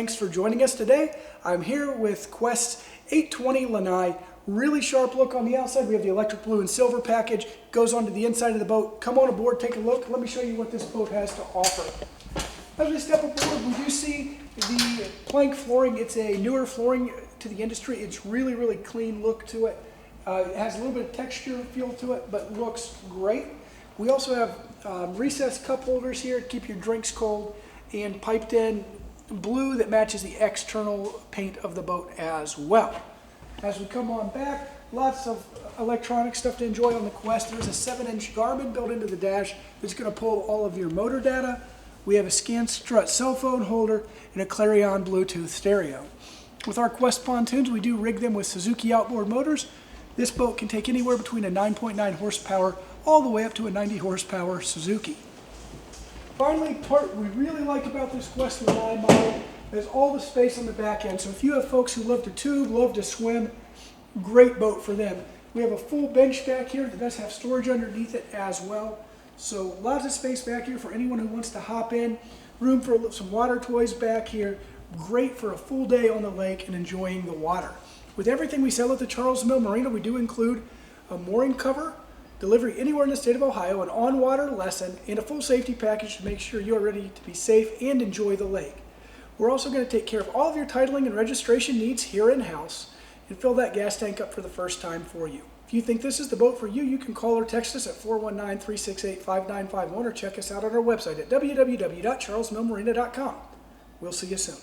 Thanks for joining us today. I'm here with Qwest E-Class Lanai. Really sharp look on the outside. We have the electric blue and silver package. Goes onto the inside of the boat. Come on aboard, take a look. Let me show you what this boat has to offer. As we step aboard, we do see the plank flooring. It's a newer flooring to the industry. It's really clean look to it. It has a little bit of texture feel to it, but looks great. We also have recessed cup holders here to keep your drinks cold, and piped in blue that matches the external paint of the boat as well. As we come on back, lots of electronic stuff to enjoy on the Qwest. There's a 7-inch Garmin built into the dash that's going to pull all of your motor data. We have a scan strut cell phone holder and a Clarion Bluetooth stereo. With our Qwest pontoons, we do rig them with Suzuki outboard motors. This boat can take anywhere between a 9.9 horsepower all the way up to a 90 horsepower Suzuki. Finally, part we really like about this Qwest Lanai model is all the space on the back end. So if you have folks who love to tube, love to swim, great boat for them. We have a full bench back here that does have storage underneath it as well. So lots of space back here for anyone who wants to hop in. Room for some water toys back here. Great for a full day on the lake and enjoying the water. With everything we sell at the Charles Mill Marina, we do include a mooring cover, delivery anywhere in the state of Ohio, an on-water lesson, and a full safety package to make sure you're ready to be safe and enjoy the lake. We're also going to take care of all of your titling and registration needs here in-house and fill that gas tank up for the first time for you. If you think this is the boat for you, you can call or text us at 419-368-5951 or check us out on our website at www.charlesmillmarina.com. We'll see you soon.